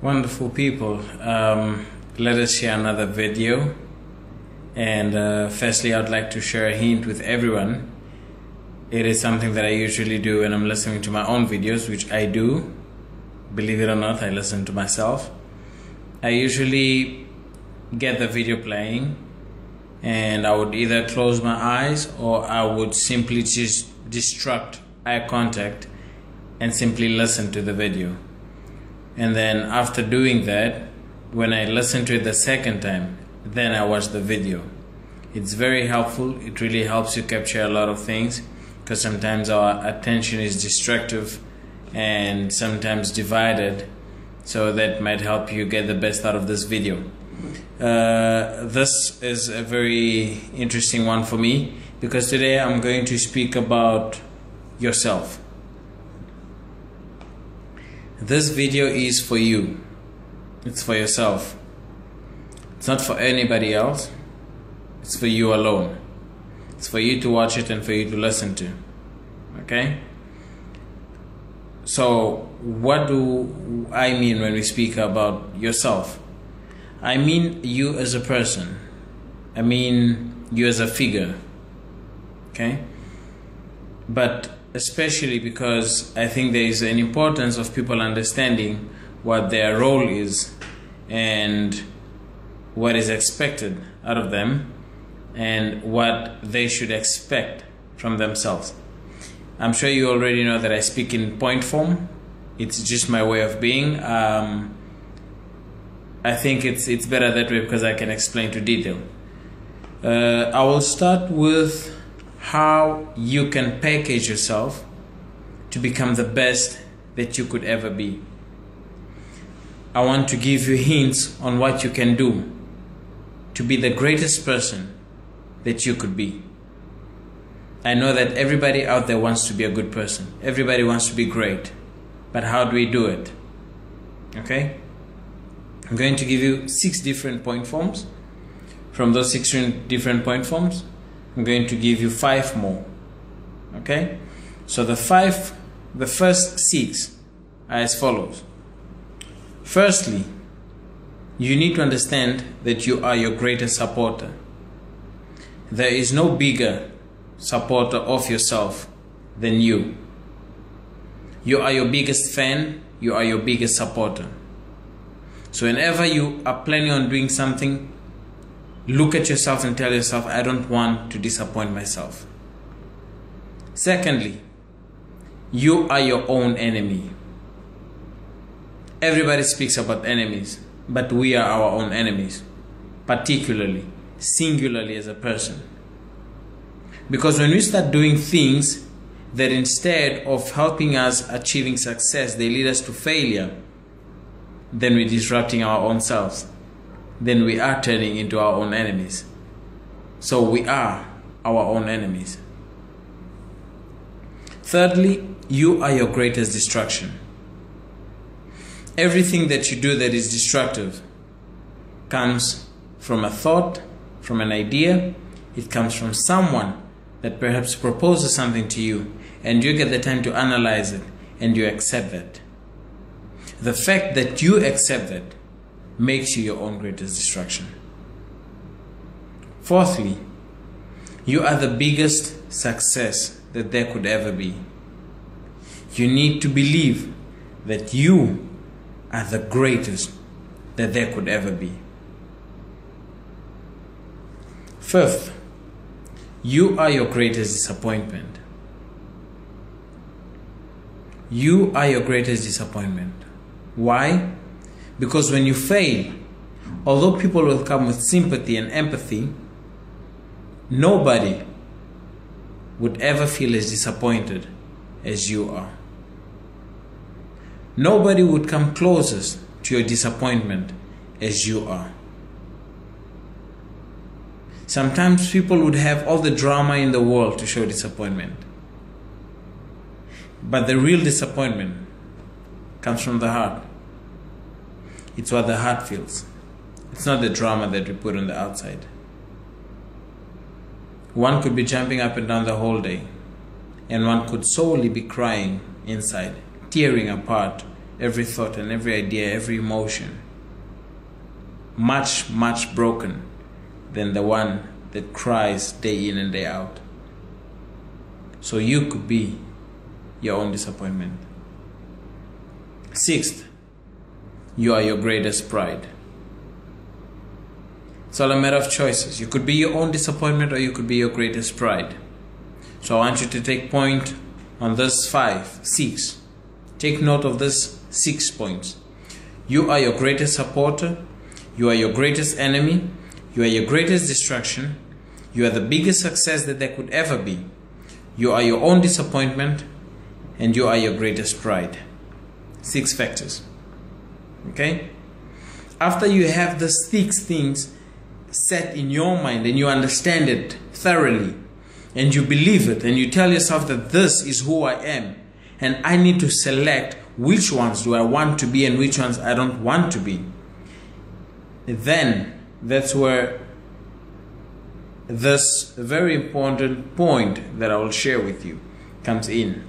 Wonderful people, let us share another video. And firstly, I'd like to share a hint with everyone. It is something that I usually do when I'm listening to my own videos, which I do. Believe it or not, I listen to myself. I usually get the video playing and I would either close my eyes or I would simply just distract eye contact and simply listen to the video. And then after doing that, when I listen to it the second time, then I watch the video. It's very helpful. It really helps you capture a lot of things, because sometimes our attention is distractive and sometimes divided. So that might help you get the best out of this video. This is a very interesting one for me, because today I'm going to speak about yourself. This video is for you. It's for yourself. It's not for anybody else. It's for you alone. It's for you to watch it and for you to listen to. Okay? So, what do I mean when we speak about yourself? I mean you as a person. I mean you as a figure. Okay? But especially because I think there is an importance of people understanding what their role is and what is expected out of them and what they should expect from themselves. I'm sure you already know that I speak in point form. It's just my way of being. I think it's better that way because I can explain to detail. I will start with how you can package yourself to become the best that you could ever be. I want to give you hints on what you can do to be the greatest person that you could be. I know that everybody out there wants to be a good person. Everybody wants to be great. But how do we do it? Okay? I'm going to give you 6 different point forms. From those 6 different point forms, I'm going to give you 5 more. Okay? So the first 6 are as follows. Firstly, you need to understand that you are your greatest supporter. There is no bigger supporter of yourself than you. You are your biggest fan. You are your biggest supporter. So whenever you are planning on doing something, look at yourself and tell yourself, I don't want to disappoint myself. Secondly, you are your own enemy. Everybody speaks about enemies, but we are our own enemies, particularly, singularly as a person. Because when we start doing things that instead of helping us achieving success, they lead us to failure, then we're disrupting our own selves. Then we are turning into our own enemies. So we are our own enemies. Thirdly, you are your greatest distraction. Everything that you do that is destructive comes from a thought, from an idea. It comes from someone that perhaps proposes something to you, and you get the time to analyze it and you accept that. The fact that you accept that makes you your own greatest distraction. Fourthly, you are the biggest success that there could ever be. You need to believe that you are the greatest that there could ever be. Fifth, you are your greatest disappointment. You are your greatest disappointment. Why? Because when you fail, although people will come with sympathy and empathy, nobody would ever feel as disappointed as you are. Nobody would come closest to your disappointment as you are. Sometimes people would have all the drama in the world to show disappointment. But the real disappointment comes from the heart. It's what the heart feels. It's not the drama that we put on the outside. One could be jumping up and down the whole day, and one could solely be crying inside, tearing apart every thought and every idea, every emotion, much, much broken than the one that cries day in and day out. So you could be your own disappointment. Sixth, you are your greatest pride. It's all a matter of choices. You could be your own disappointment or you could be your greatest pride. So I want you to take point on this 6. Take note of this 6 points. You are your greatest supporter. You are your greatest enemy. You are your greatest distraction. You are the biggest success that there could ever be. You are your own disappointment. And you are your greatest pride. 6 factors. Okay? After you have the 6 things set in your mind and you understand it thoroughly and you believe it and you tell yourself that this is who I am and I need to select which ones do I want to be and which ones I don't want to be, then that's where this very important point that I will share with you comes in.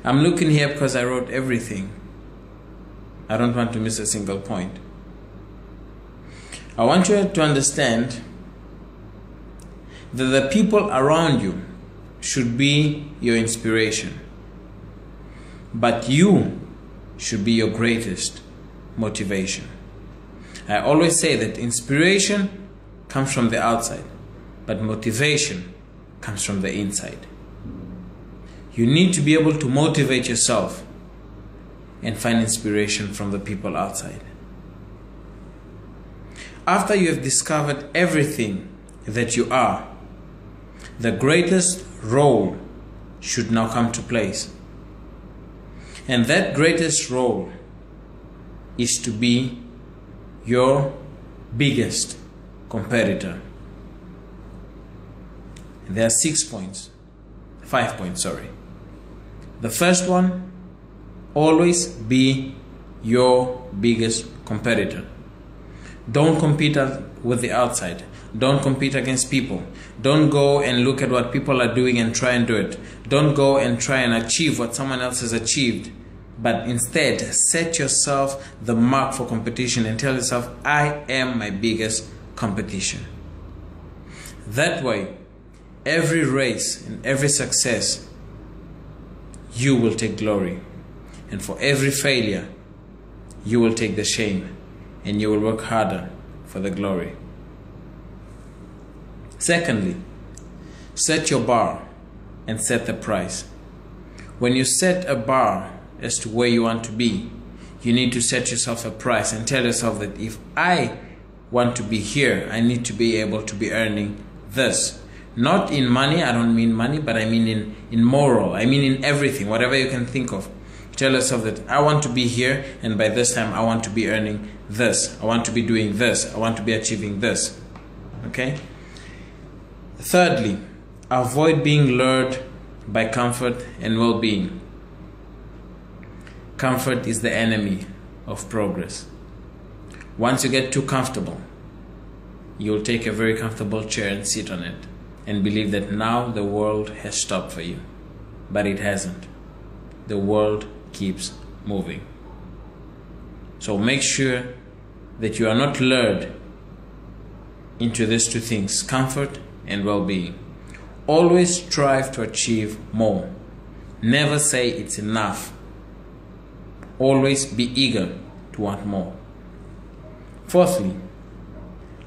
I'm looking here because I wrote everything. I don't want to miss a single point. I want you to understand that the people around you should be your inspiration, but you should be your greatest motivation. I always say that inspiration comes from the outside, but motivation comes from the inside. You need to be able to motivate yourself and find inspiration from the people outside. After you have discovered everything that you are, the greatest role should now come to place. And that greatest role is to be your biggest competitor. There are 5 points, sorry. The first one, always be your biggest competitor. Don't compete with the outside. Don't compete against people. Don't go and look at what people are doing and try and do it. Don't go and try and achieve what someone else has achieved. But instead, set yourself the mark for competition and tell yourself, I am my biggest competition. That way, every race and every success, you will take glory. And for every failure, you will take the shame. And you will work harder for the glory. Secondly, set your bar and set the price. When you set a bar as to where you want to be, you need to set yourself a price and tell yourself that if I want to be here, I need to be able to be earning this. Not in money, I don't mean money, but I mean in moral. I mean in everything, whatever you can think of. Tell yourself that I want to be here, and by this time I want to be earning this. I want to be doing this. I want to be achieving this. Okay? Thirdly, avoid being lured by comfort and well-being. Comfort is the enemy of progress. Once you get too comfortable, you'll take a very comfortable chair and sit on it and believe that now the world has stopped for you. But it hasn't. The world keeps moving. So make sure that you are not lured into these 2 things, comfort and well-being. Always strive to achieve more. Never say it's enough. Always be eager to want more. Fourthly,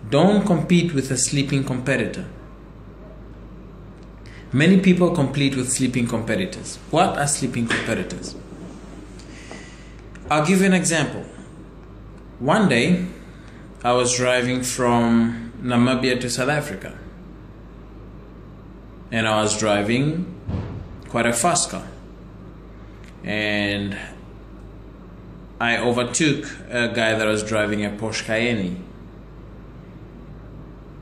don't compete with a sleeping competitor. Many people compete with sleeping competitors. What are sleeping competitors? I'll give you an example. One day, I was driving from Namibia to South Africa. And I was driving quite a fast car. And I overtook a guy that was driving a Porsche Cayenne.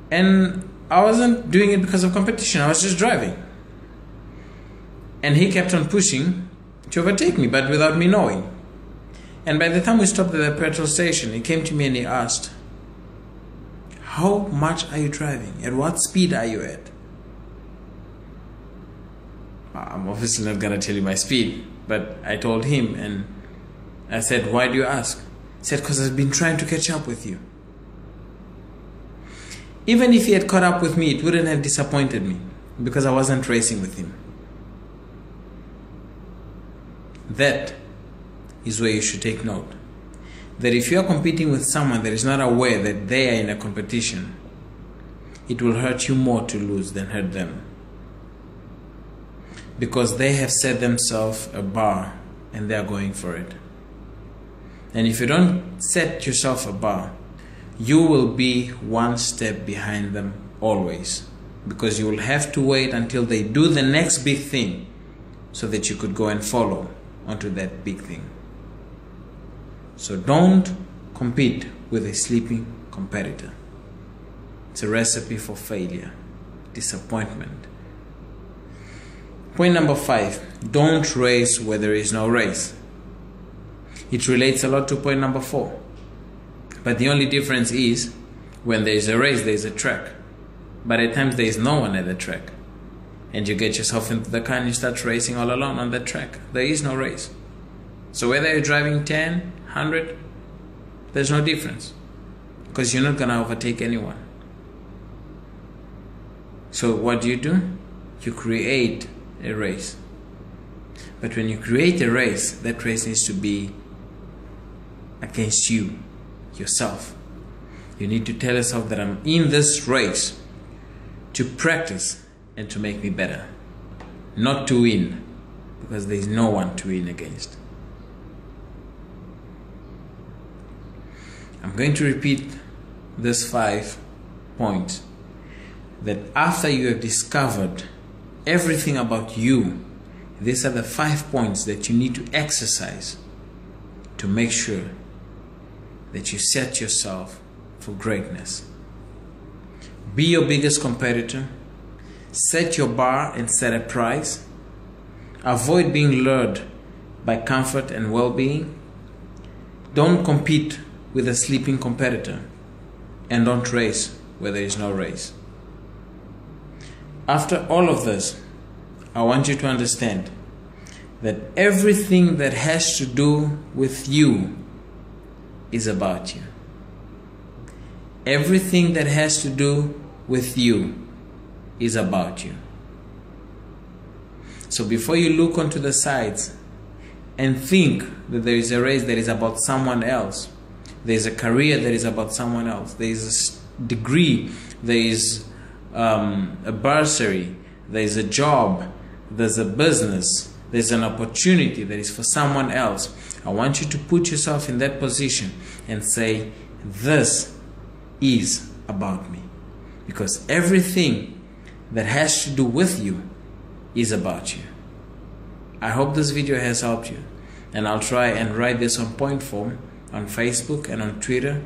And I wasn't doing it because of competition. I was just driving. And he kept on pushing to overtake me, but without me knowing. And by the time we stopped at the petrol station, he came to me and he asked, how much are you driving? At what speed are you at? I'm obviously not going to tell you my speed, but I told him, and I said, why do you ask? He said, because I've been trying to catch up with you. Even if he had caught up with me, it wouldn't have disappointed me because I wasn't racing with him. That is where you should take note. That if you are competing with someone that is not aware that they are in a competition, it will hurt you more to lose than hurt them. Because they have set themselves a bar and they are going for it. And if you don't set yourself a bar, you will be one step behind them always. Because you will have to wait until they do the next big thing so that you could go and follow onto that big thing. So don't compete with a sleeping competitor. It's a recipe for failure, disappointment. Point number 5, don't race where there is no race. It relates a lot to point number 4. But the only difference is when there is a race, there is a track. But at times there is no one at the track. And you get yourself into the car and you start racing all alone on that track. There is no race. So whether you're driving 10, 100, there's no difference. Because you're not going to overtake anyone. So what do? You create a race. But when you create a race, that race needs to be against you, yourself. You need to tell yourself that I'm in this race to practice and to make me better, not to win, because there is no one to win against. I'm going to repeat this 5 points, that after you have discovered everything about you, these are the 5 points that you need to exercise to make sure that you set yourself for greatness. Be your biggest competitor. Set your bar and set a price. Avoid being lured by comfort and well-being. Don't compete with a sleeping competitor. And don't race where there is no race. After all of this, I want you to understand that everything that has to do with you is about you. Everything that has to do with you is about you. So before you look onto the sides and think that there is a race that is about someone else, there is a career that is about someone else, there is a degree, there is a bursary, there is a job, there's a business, there's an opportunity that is for someone else, I want you to put yourself in that position and say, this is about me. Because everything that has to do with you is about you. I hope this video has helped you. And I'll try and write this on point form on Facebook and on Twitter.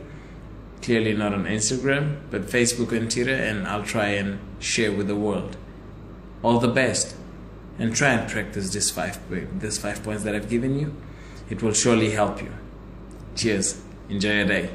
Clearly not on Instagram, but Facebook and Twitter, and I'll try and share with the world. All the best. And try and practice these 5 points that I've given you. It will surely help you. Cheers. Enjoy your day.